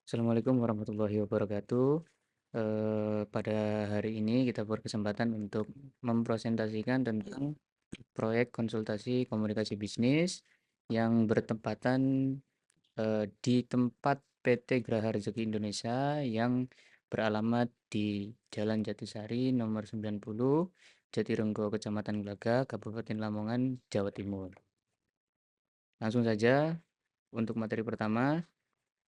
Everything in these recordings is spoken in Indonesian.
Assalamualaikum warahmatullahi wabarakatuh. Pada hari ini kita berkesempatan untuk mempresentasikan tentang proyek konsultasi komunikasi bisnis yang bertempatan di tempat PT Graha Rezeki Indonesia yang beralamat di Jalan Jatisari nomor 90, Jatirenggo, Kecamatan Glaga, Kabupaten Lamongan, Jawa Timur. Langsung saja untuk materi pertama,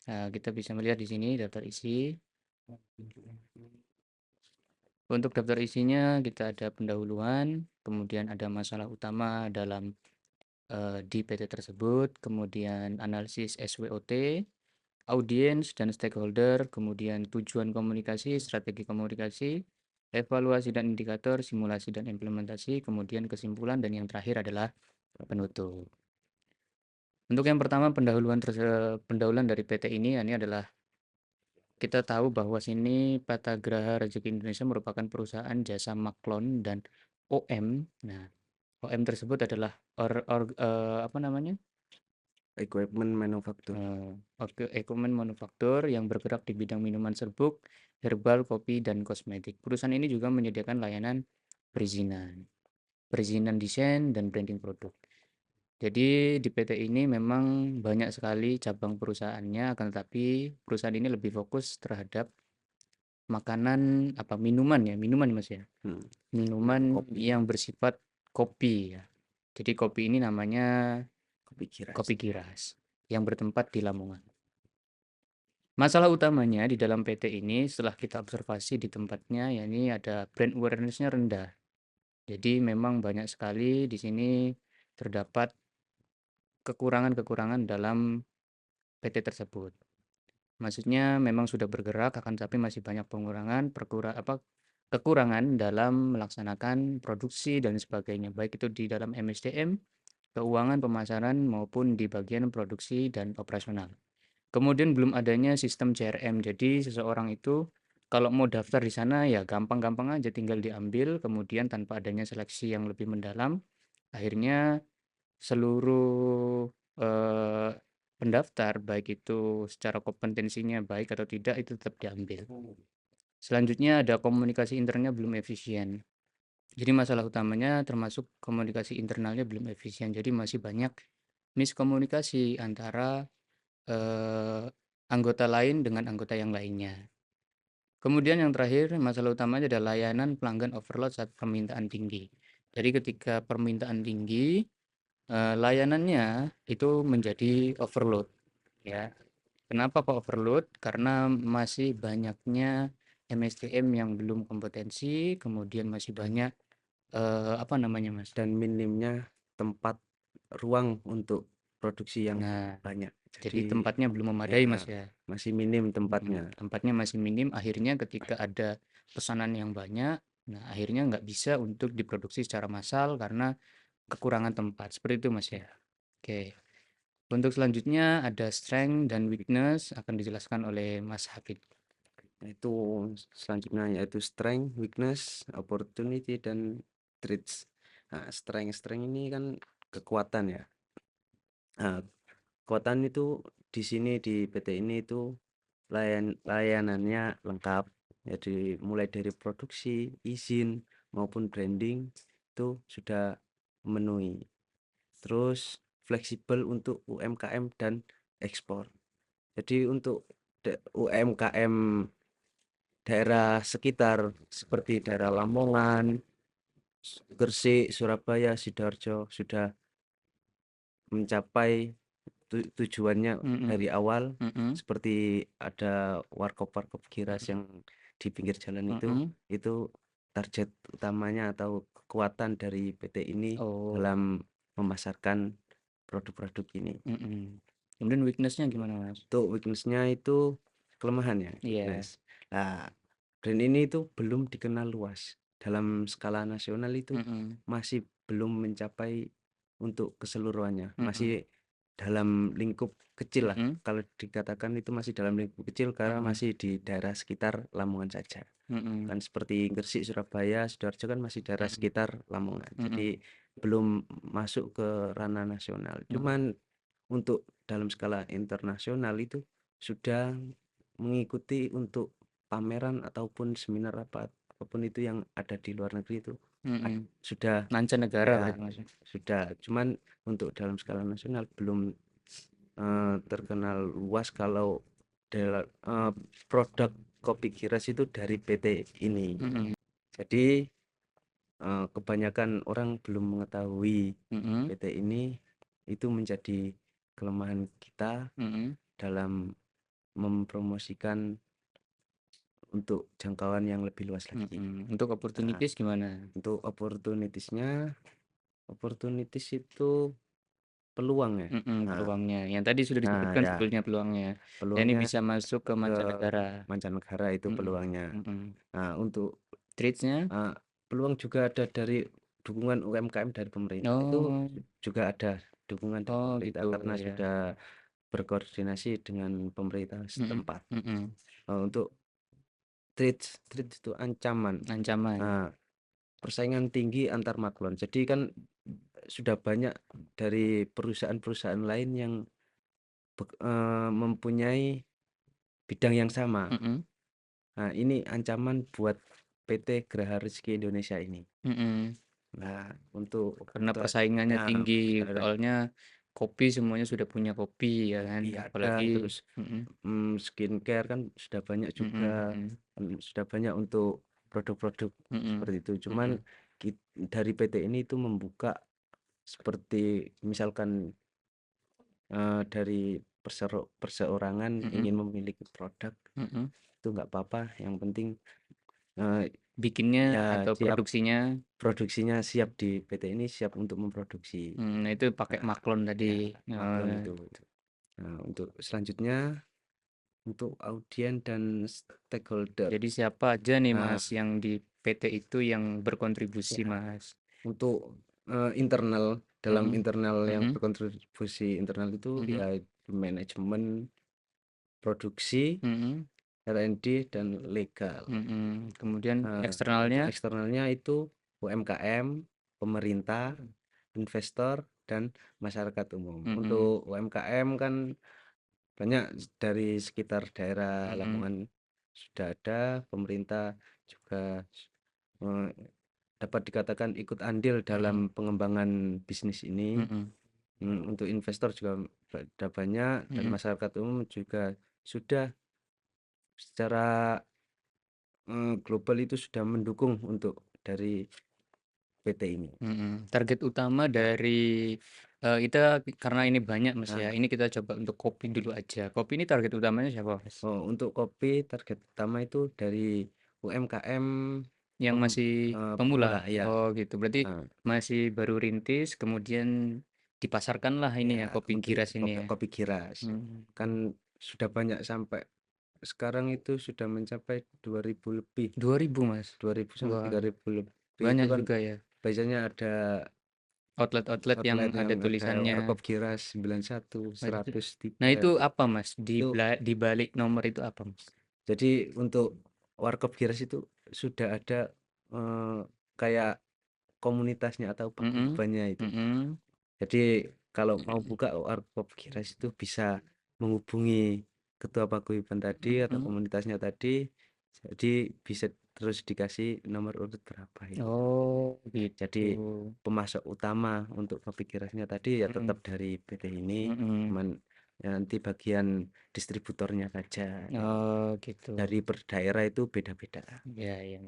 kita bisa melihat di sini daftar isi. Untuk daftar isinya kita ada pendahuluan, kemudian ada masalah utama dalam di PT tersebut, kemudian analisis SWOT, audiens dan stakeholder, kemudian tujuan komunikasi, strategi komunikasi, evaluasi dan indikator, simulasi dan implementasi, kemudian kesimpulan, dan yang terakhir adalah penutup. Untuk yang pertama pendahuluan dari PT ini adalah kita tahu bahwa sini PT Graha Rezeki Indonesia merupakan perusahaan jasa maklon dan OM. Nah, OM tersebut adalah apa namanya? Equipment manufacture. Equipment manufaktur yang bergerak di bidang minuman serbuk, herbal, kopi, dan kosmetik. Perusahaan ini juga menyediakan layanan perizinan desain dan branding produk. Jadi di PT ini memang banyak sekali cabang perusahaannya, akan tetapi perusahaan ini lebih fokus terhadap makanan minuman ya, minuman Mas ya. Minuman Kopi. yang bersifat kopi ya. Jadi kopi ini namanya Kopi Kiras. kopi Giras yang bertempat di Lamongan. Masalah utamanya di dalam PT ini setelah kita observasi di tempatnya, yakni ada brand awareness-nya rendah. Jadi memang banyak sekali di sini terdapat kekurangan-kekurangan dalam PT tersebut. Maksudnya memang sudah bergerak, akan tapi masih banyak kekurangan dalam melaksanakan produksi dan sebagainya, baik itu di dalam MSDM, keuangan, pemasaran, maupun di bagian produksi dan operasional. Kemudian belum adanya sistem CRM, jadi seseorang itu kalau mau daftar di sana ya gampang-gampang aja tinggal diambil, kemudian tanpa adanya seleksi yang lebih mendalam, akhirnya seluruh pendaftar, baik itu secara kompetensinya baik atau tidak, itu tetap diambil. Selanjutnya ada komunikasi internalnya belum efisien. Jadi masalah utamanya termasuk komunikasi internalnya belum efisien. Jadi masih banyak miskomunikasi antara anggota lain dengan anggota yang lainnya. Kemudian yang terakhir, masalah utamanya adalah layanan pelanggan overload saat permintaan tinggi. Jadi ketika permintaan tinggi, layanannya itu menjadi overload ya. Kenapa kok overload? Karena masih banyaknya MSDM yang belum kompetensi, kemudian masih banyak apa namanya Mas? Dan minimnya tempat ruang untuk produksi yang Nah, banyak. jadi Jadi tempatnya belum memadai ya Mas ya. masih minim tempatnya. Tempatnya masih minim, akhirnya ketika ada pesanan yang banyak, nah akhirnya nggak bisa untuk diproduksi secara massal karena kekurangan tempat. Seperti itu Mas ya. Oke. Untuk selanjutnya ada strength dan weakness akan dijelaskan oleh Mas Hafid. Itu selanjutnya yaitu strength, weakness, opportunity, dan threats. Nah, strength ini kan kekuatan ya. Nah, kekuatan itu di sini di PT ini itu layanannya lengkap. Jadi mulai dari produksi, izin maupun branding itu sudah memenuhi. Terus fleksibel untuk UMKM dan ekspor. Jadi untuk UMKM daerah sekitar seperti daerah Lamongan, Gresik, Surabaya, Sidoarjo sudah mencapai tujuannya dari awal, seperti ada warkop-warkop Giras yang di pinggir jalan itu target utamanya atau kekuatan dari PT ini Oh, dalam memasarkan produk-produk ini. kemudian weakness-nya gimana Mas? Untuk weakness-nya itu kelemahan ya, Iya. weakness. Nah, brand ini itu belum dikenal luas dalam skala nasional, itu masih belum mencapai untuk keseluruhannya, masih dalam lingkup kecil lah. Kalau dikatakan itu masih dalam lingkup kecil karena masih di daerah sekitar Lamongan saja. Kan seperti Gresik, Surabaya, Sidoarjo kan masih daerah sekitar Lamongan. Jadi belum masuk ke ranah nasional. Cuman untuk dalam skala internasional itu sudah mengikuti untuk pameran ataupun seminar apapun itu yang ada di luar negeri itu sudah mancanegara ya berarti Mas. sudah, cuman untuk dalam skala nasional belum terkenal luas kalau produk kopi Giras itu dari PT ini. Jadi kebanyakan orang belum mengetahui PT ini, itu menjadi kelemahan kita dalam mempromosikan untuk jangkauan yang lebih luas lagi. Untuk opportunities gimana? Untuk opportunities-nya, opportunities itu peluang ya. Peluangnya. Yang tadi sudah disebutkan Ya, sebetulnya peluangnya. Ya ini peluangnya bisa masuk ke ke mancanegara. mancanegara itu peluangnya. Nah, untuk Trades-nya? peluang juga ada dari dukungan UMKM dari pemerintah. Itu Oh, juga ada dukungan dari oh pemerintah gitu karena ya. sudah berkoordinasi dengan pemerintah setempat. Untuk trades itu ancaman. Ancaman. Nah, persaingan tinggi antar maklon. Jadi kan sudah banyak dari perusahaan-perusahaan lain yang mempunyai bidang yang sama. Nah, ini ancaman buat PT Graha Rezeki Indonesia ini. Nah, untuk Karena persaingannya tinggi, ada soalnya kopi semuanya sudah punya kopi ya kan, kopi ada, apalagi terus skincare kan sudah banyak juga, sudah banyak untuk produk-produk seperti itu. Cuman dari PT ini itu membuka seperti misalkan dari perseorangan ingin memiliki produk itu nggak apa-apa, yang penting bikinnya ya atau siap, produksinya. siap di PT ini, siap untuk memproduksi. Nah itu pakai Nah, maklon ya tadi. maklon itu. Nah, untuk selanjutnya untuk audien dan stakeholder. Jadi siapa aja nih Nah, Mas yang di PT itu yang berkontribusi ya Mas? untuk internal, dalam Mm-mm. internal yang Mm-mm. berkontribusi internal itu Mm-mm. ya manajemen, produksi, Mm-mm. R&D dan legal. Kemudian Untuk eksternalnya? eksternalnya itu UMKM, pemerintah, investor, dan masyarakat umum. Untuk UMKM kan banyak dari sekitar daerah Lamongan sudah ada, pemerintah juga eh, dapat dikatakan ikut andil dalam pengembangan bisnis ini. Untuk investor juga ada banyak, dan masyarakat umum juga sudah secara global itu sudah mendukung untuk dari PT ini. Target utama Ya, dari kita karena ini banyak Mas nah, ya. Ini kita coba untuk kopi dulu aja. Kopi ini target utamanya siapa Mas? untuk kopi target utama itu dari UMKM Yang masih pemula. pemula ya. Oh gitu. Berarti Nah, masih baru rintis, kemudian dipasarkanlah ini ya ya kopi giras ini ya. kopi Giras Hmm. kan sudah banyak, sampai sekarang itu sudah mencapai 2000 lebih, 2000 Mas. 2000 sampai Wah, 3000 lebih. Itu banyak kan juga ya. biasanya ada Outlet-outlet yang outlet ada yang ada tulisannya. Warkop Giras 91, Nah 103 itu apa Mas? itu. Di balik nomor itu apa Mas? Jadi untuk Warkop Giras itu sudah ada kayak komunitasnya atau Mm-mm. paguyubannya itu. Mm-mm. Jadi kalau mau buka Warkop Giras itu bisa menghubungi ketua paguyuban tadi atau Mm-mm. komunitasnya tadi, jadi bisa terus dikasih nomor urut berapa itu. Oh gitu. Jadi pemasok utama untuk kopi Girasnya tadi ya Mm-mm. tetap dari PT ini, Mm-mm. cuman ya nanti bagian distributornya saja yang Oh gitu. dari per daerah itu beda-beda. Ya, ya.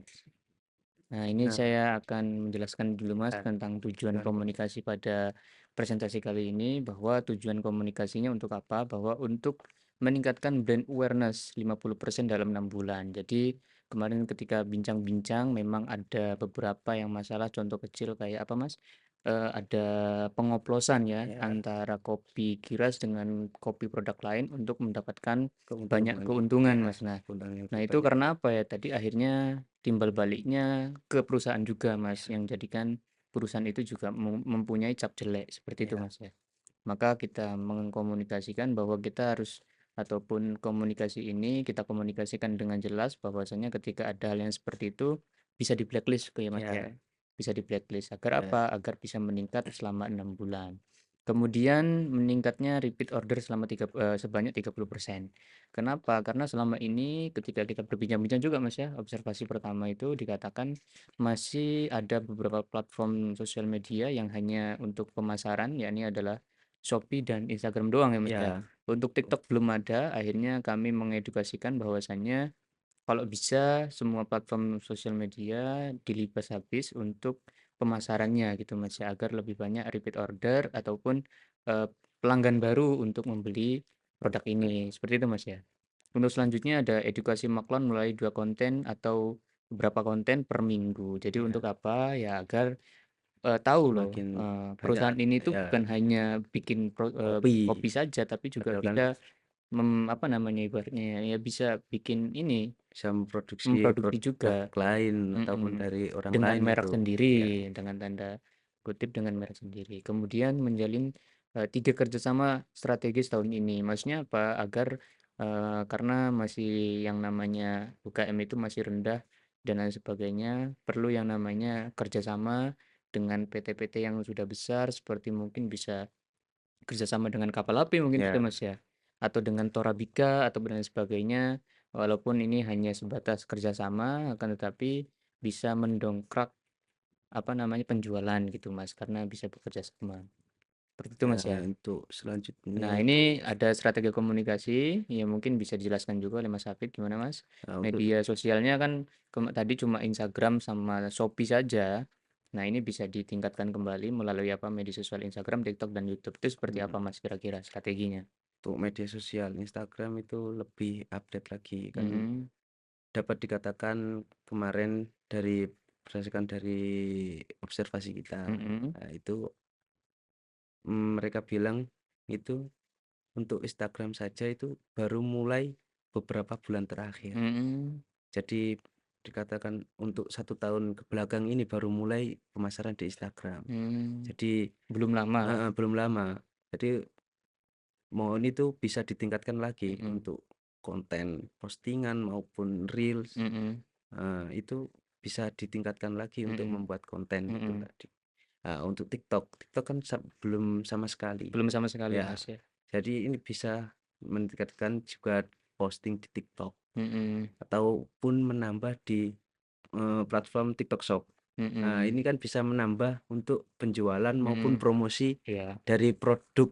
Nah, ini Nah, saya akan menjelaskan dulu Mas ya, tentang tujuan dan komunikasi pada presentasi kali ini, bahwa tujuan komunikasinya untuk apa? Bahwa untuk meningkatkan brand awareness 50% dalam 6 bulan. Jadi kemarin ketika bincang-bincang memang ada beberapa yang masalah, contoh kecil kayak apa Mas? Ada pengoplosan ya ya antara kopi Giras dengan kopi produk lain untuk mendapatkan banyak keuntungan, keuntungan ya Mas. Nah, keuntungan yang Nah, lebih itu banyak. karena apa ya? Tadi akhirnya timbal baliknya ke perusahaan juga, Mas, Ya, yang jadikan perusahaan itu juga mempunyai cap jelek seperti itu, ya, Mas ya. Maka kita mengkomunikasikan bahwa kita harus ataupun komunikasi ini kita komunikasikan dengan jelas bahwasanya ketika ada hal yang seperti itu bisa di blacklist ya, Mas ya. ya, Bisa di blacklist agar ya, apa? Agar bisa meningkat selama 6 bulan. Kemudian meningkatnya repeat order sebanyak 30%. Kenapa? Karena selama ini ketika kita berbincang-bincang juga Mas ya, observasi pertama itu dikatakan masih ada beberapa platform sosial media yang hanya untuk pemasaran, yakni adalah Shopee dan Instagram doang ya Mas ya. Ya, Untuk TikTok belum ada, akhirnya kami mengedukasikan bahwasannya kalau bisa semua platform sosial media dilibas habis untuk pemasarannya gitu Mas ya, agar lebih banyak repeat order ataupun pelanggan baru untuk membeli produk ini. Seperti itu Mas ya. Untuk selanjutnya ada edukasi maklon mulai 2 konten atau beberapa konten per minggu. Jadi untuk ya, apa? Ya agar tahu loh semakin banyak perusahaan ini tuh ya bukan hanya bikin kopi kopi saja tapi juga padahal kan bisa apa namanya ibaratnya ya, ya bisa bikin ini bisa memproduksi memproduksi produk juga, lain ataupun mhm, dari orang dengan lain merek itu. Ya, sendiri, dengan tanda kutip dengan merek sendiri. Kemudian menjalin 3 kerjasama strategis tahun ini. Maksudnya apa? Agar karena masih yang namanya UKM itu masih rendah dan lain sebagainya, perlu yang namanya kerjasama dengan PT-PT yang sudah besar seperti mungkin bisa kerjasama dengan kapal api mungkin itu ya, Mas ya, atau dengan Torabika atau dan lain sebagainya, walaupun ini hanya sebatas kerjasama akan tetapi bisa mendongkrak, apa namanya, penjualan gitu Mas, karena bisa bekerja sama, seperti itu ya Mas ya. untuk selanjutnya Nah itu ini ada strategi komunikasi, ya mungkin bisa dijelaskan juga oleh Mas Hafid gimana Mas? untuk Media sosialnya kan tadi cuma Instagram sama Shopee saja. Nah ini bisa ditingkatkan kembali melalui apa media sosial Instagram, TikTok, dan YouTube itu seperti apa mm, Mas kira-kira strateginya? untuk media sosial Instagram itu lebih update lagi kan Mhm, dapat dikatakan kemarin dari berdasarkan dari observasi kita mhm, nah, itu mereka bilang itu untuk Instagram saja itu baru mulai beberapa bulan terakhir. mhm, Jadi dikatakan untuk 1 tahun ke belakang ini baru mulai pemasaran di Instagram. mmm, Jadi belum lama, belum lama. Jadi mohon itu bisa ditingkatkan lagi mhm, untuk konten postingan maupun reels. mhm, Itu bisa ditingkatkan lagi untuk mhm, membuat konten itu mhm, tadi. Untuk TikTok, TikTok kan belum sama sekali. belum sama sekali Ya, Mas ya, jadi ini bisa meningkatkan juga posting di TikTok mhm, ataupun menambah di platform TikTok Shop. Nah, mhm, ini kan bisa menambah untuk penjualan maupun mhm, promosi iya, dari produk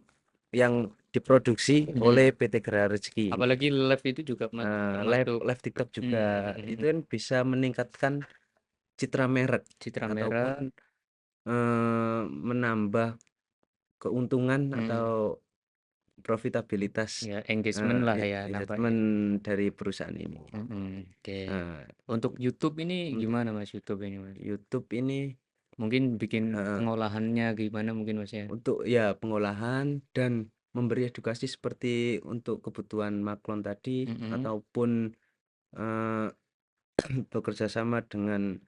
yang diproduksi oleh mhm. PT Gerah Rezeki. Apalagi live itu juga Live termasuk live TikTok juga itu mhm, kan bisa meningkatkan citra merek citra ataupun merah, menambah keuntungan mhm, atau profitabilitas ya engagement lah ya nampaknya, investment dari perusahaan ini. mhm, oke. Nah, Untuk YouTube ini untuk gimana Mas, YouTube ini Mas? YouTube ini Mungkin bikin heeh, pengolahannya gimana mungkin Mas ya? untuk ya pengolahan dan memberi edukasi seperti untuk kebutuhan maklon tadi Mhm, ataupun eh, bekerja sama dengan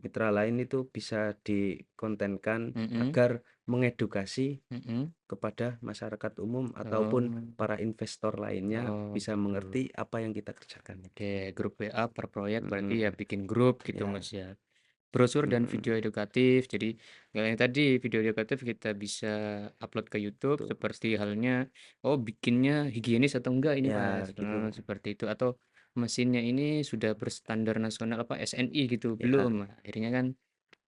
mitra lain itu bisa dikontenkan mhm, agar mengedukasi mhm, kepada masyarakat umum ataupun oh, para investor lainnya oh bisa gitu. mengerti apa yang kita kerjakan. Oke, grup WA per proyek berarti ya Mm, bikin grup gitu ya, Mas ya? Brosur dan video mm, edukatif. Jadi, kayak yang tadi video edukatif kita bisa upload ke YouTube tuh, seperti halnya, oh bikinnya higienis atau enggak ini ya Mas, gitu. seperti itu. Atau mesinnya ini sudah berstandar nasional apa SNI gitu, Ya, belum. Nah, akhirnya kan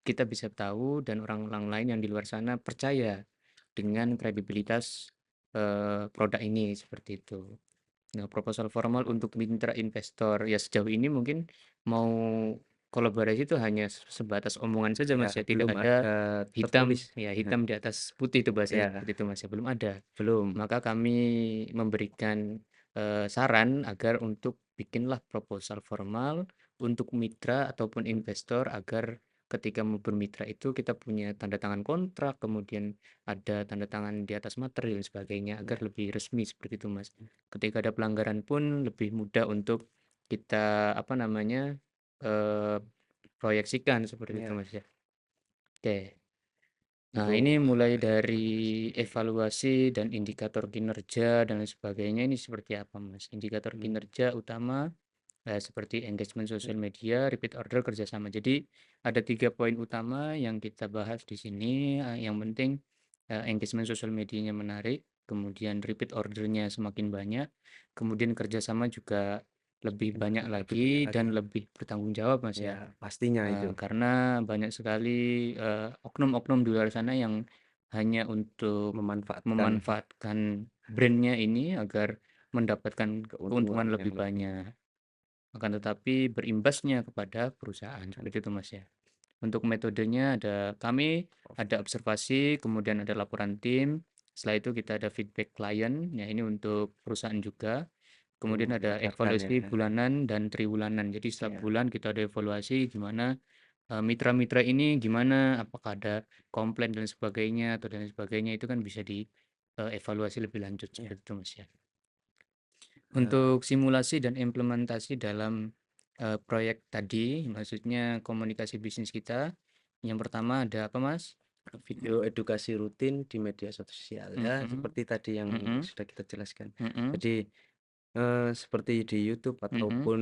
kita bisa tahu dan orang-orang lain yang di luar sana percaya dengan kredibilitas produk ini seperti itu. Nah, proposal formal untuk mitra investor, ya sejauh ini mungkin mau kolaborasi itu hanya sebatas omongan saja ya Mas ya, tidak belum ada ada tertulis. hitam, ya hitam di atas putih itu bahasanya Ya, seperti itu Mas ya, belum ada. belum. Maka kami memberikan saran agar untuk bikinlah proposal formal untuk mitra ataupun investor agar ketika mau bermitra itu kita punya tanda tangan kontrak, kemudian ada tanda tangan di atas materai dan sebagainya agar Ya, lebih resmi seperti itu Mas. Ketika ada pelanggaran pun lebih mudah untuk kita apa namanya eh, proyeksikan seperti itu ya, Mas ya. Oke. Nah, ini untuk mulai dari evaluasi dan indikator kinerja dan lain sebagainya ini seperti apa Mas? Indikator mm, kinerja utama seperti engagement sosial media, repeat order, kerjasama. Jadi ada 3 poin utama yang kita bahas di sini. Yang penting engagement sosial medianya menarik, kemudian repeat ordernya semakin banyak, kemudian kerjasama juga lebih banyak lebih lagi banyak dan lagi. lebih bertanggung jawab, Mas, ya. Ya, pastinya itu. Karena banyak sekali, oknum-oknum di luar sana yang hanya untuk Memanfaatkan memanfaatkan brand-nya ini agar mendapatkan keuntungan keuntungan yang lebih lebih. banyak. Akan tetapi berimbasnya kepada perusahaan, seperti itu, Mas, ya. Untuk metodenya ada observasi, kemudian ada laporan tim, setelah itu kita ada feedback klien, ya ini untuk perusahaan juga. Untuk Kemudian ada meningkatkan ya. evaluasi bulanan dan triwulanan. Jadi setiap Ya, bulan kita ada evaluasi gimana mitra-mitra ini gimana, apakah ada komplain dan sebagainya atau dan sebagainya itu kan bisa dievaluasi lebih lanjut ya. seperti itu, Mas, ya. Eh, Untuk simulasi dan implementasi dalam proyek tadi, maksudnya komunikasi bisnis kita, yang pertama ada apa, Mas? video edukasi rutin di media sosial ya, Mhm, seperti tadi yang mhm, sudah kita jelaskan. mhm, Jadi seperti di YouTube mhm, ataupun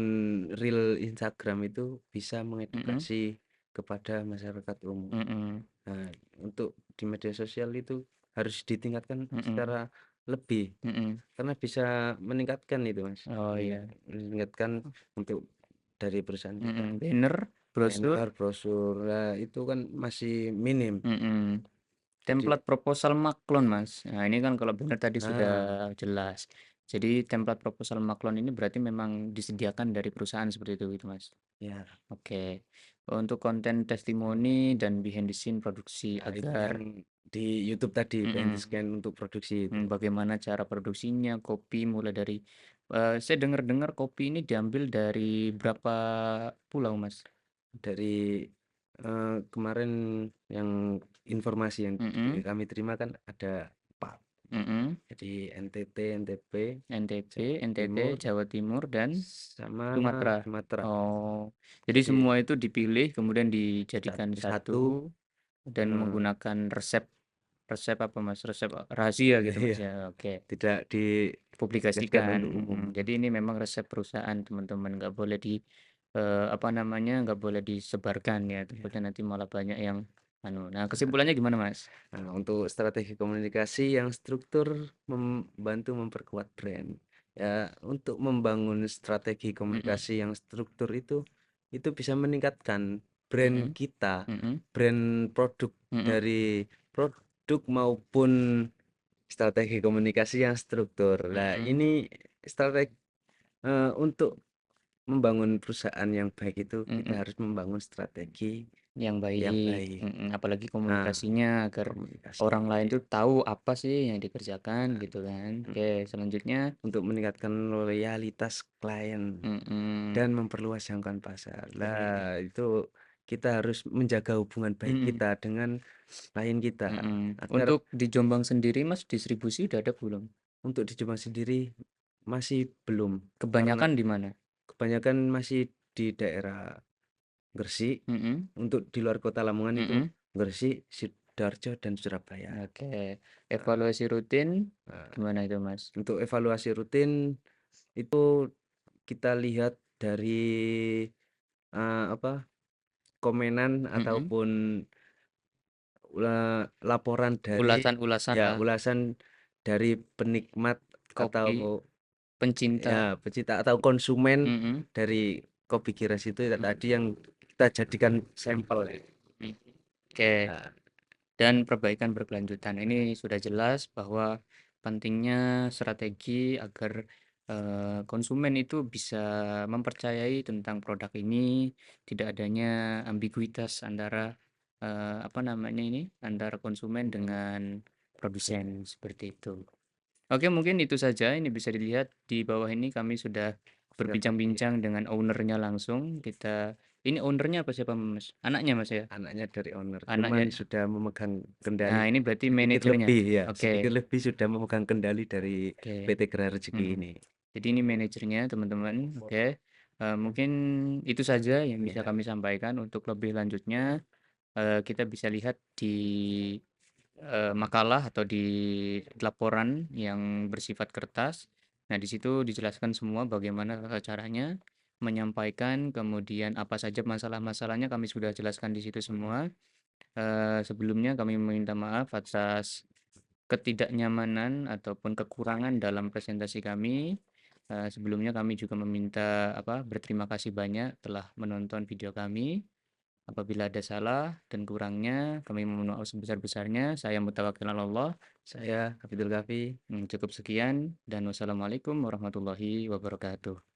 reel Instagram itu bisa mhm, mengedukasi kepada masyarakat umum. mhm, Nah, untuk di media sosial itu harus ditingkatkan mhm, secara lebih mhm. karena bisa meningkatkan itu, Mas. Oh iya, Meningkatkan untuk dari perusahaan kita. banner, brosur, Banner, brosur, nah itu kan masih minim. mhm. Jadi, Template proposal maklon, Mas. Nah, ini kan kalau benar tadi sudah nah, jelas. Jadi template proposal maklon ini berarti memang disediakan dari perusahaan seperti itu gitu, Mas. ya, Oke. Untuk konten testimoni dan behind the scene produksi nah itu yang agar di YouTube tadi, behind the mm-mm, scan untuk produksi itu. bagaimana cara produksinya, kopi mulai dari saya dengar-dengar kopi ini diambil dari berapa pulau, Mas? Dari kemarin yang informasi yang Mm-mm, kami terima kan ada 4. mm-mm. Jadi NTT, NTB, NTB, Jawa NTT, Timur, Jawa Timur, dan sama Sumatera. Sumatera. Oh, jadi Jadi semua itu dipilih kemudian dijadikan satu, satu dan eh, menggunakan resep resep apa, Mas? Resep rahasia gitu, Mas, ya, ya. Oke. tidak dipublikasikan Publikasikan. untuk umum. Jadi ini memang resep perusahaan, teman-teman. Nggak boleh apa namanya, nggak boleh disebarkan ya. Ya. Takutnya nanti malah banyak yang anu. Nah, kesimpulannya gimana, Mas? Nah, untuk strategi komunikasi yang struktur membantu memperkuat brand. Ya, untuk membangun strategi Mm-mm, komunikasi yang struktur itu bisa meningkatkan brand mm-mm, kita, mm-mm, brand produk mm-mm, dari produk maupun strategi komunikasi yang struktur. Nah, mm-mm. ini strategi untuk membangun perusahaan yang baik itu kita Mm-mm. harus membangun strategi Yang yang baik, baik. apalagi Nah, komunikasinya agar komunikasi orang lain tuh tahu apa sih yang dikerjakan nah, gitu kan. mm, Oke, selanjutnya, untuk meningkatkan loyalitas klien mm-mm, dan memperluas jangkauan pasar. oke, Lah, itu kita harus menjaga hubungan baik mm-mm, kita dengan klien kita mm-mm. agar Untuk di Jombang sendiri, Mas, distribusi udah ada belum? untuk di Jombang sendiri masih belum karena Kebanyakan di mana? kebanyakan masih di daerah Gresik. Mm-mm, Untuk di luar kota Lamongan itu mm-mm. Gresik, Sidoarjo dan Surabaya. Oke, Nah, evaluasi rutin nah, gimana itu, Mas? untuk evaluasi rutin itu kita lihat dari apa komenan Mm-mm. ataupun laporan dari Ulasan-ulasan ya lah, ulasan dari penikmat atau kopi, pencinta. ya pecinta atau konsumen Mm-mm, dari kopi Giras itu ya tadi mm-mm, yang kita jadikan sampel ya. mm. Oke. Nah, Dan perbaikan berkelanjutan. Ini sudah jelas bahwa pentingnya strategi agar konsumen itu bisa mempercayai tentang produk ini, tidak adanya ambiguitas antara apa namanya ini, antara konsumen dengan produsen seperti itu. Oke, mungkin itu saja. Ini bisa dilihat di bawah ini kami sudah strategi berbincang-bincang dengan ownernya langsung. Ini ownernya apa siapa, Mas? Anaknya, Mas, ya? anaknya dari owner cuman Anaknya. sudah memegang kendali Nah, ini berarti sedikit manajernya. lebih ya Oke, sedikit lebih sudah memegang kendali dari oke. PT Gerai Rezeki Mm-mm. ini Jadi ini manajernya, teman-teman. Oke. Mungkin itu saja yang bisa ya kami sampaikan. Untuk lebih lanjutnya, kita bisa lihat di makalah atau di laporan yang bersifat kertas. Nah, di situ dijelaskan semua bagaimana tata caranya menyampaikan, kemudian apa saja masalah-masalahnya kami sudah jelaskan di situ semua. Sebelumnya kami meminta maaf atas ketidaknyamanan ataupun kekurangan dalam presentasi kami. Sebelumnya kami juga meminta berterima kasih banyak telah menonton video kami. Apabila ada salah dan kurangnya, kami mohon maaf sebesar-besarnya. Saya Mutawakkil Allah. Saya Hafidul Kafi. Cukup sekian dan wassalamualaikum warahmatullahi wabarakatuh.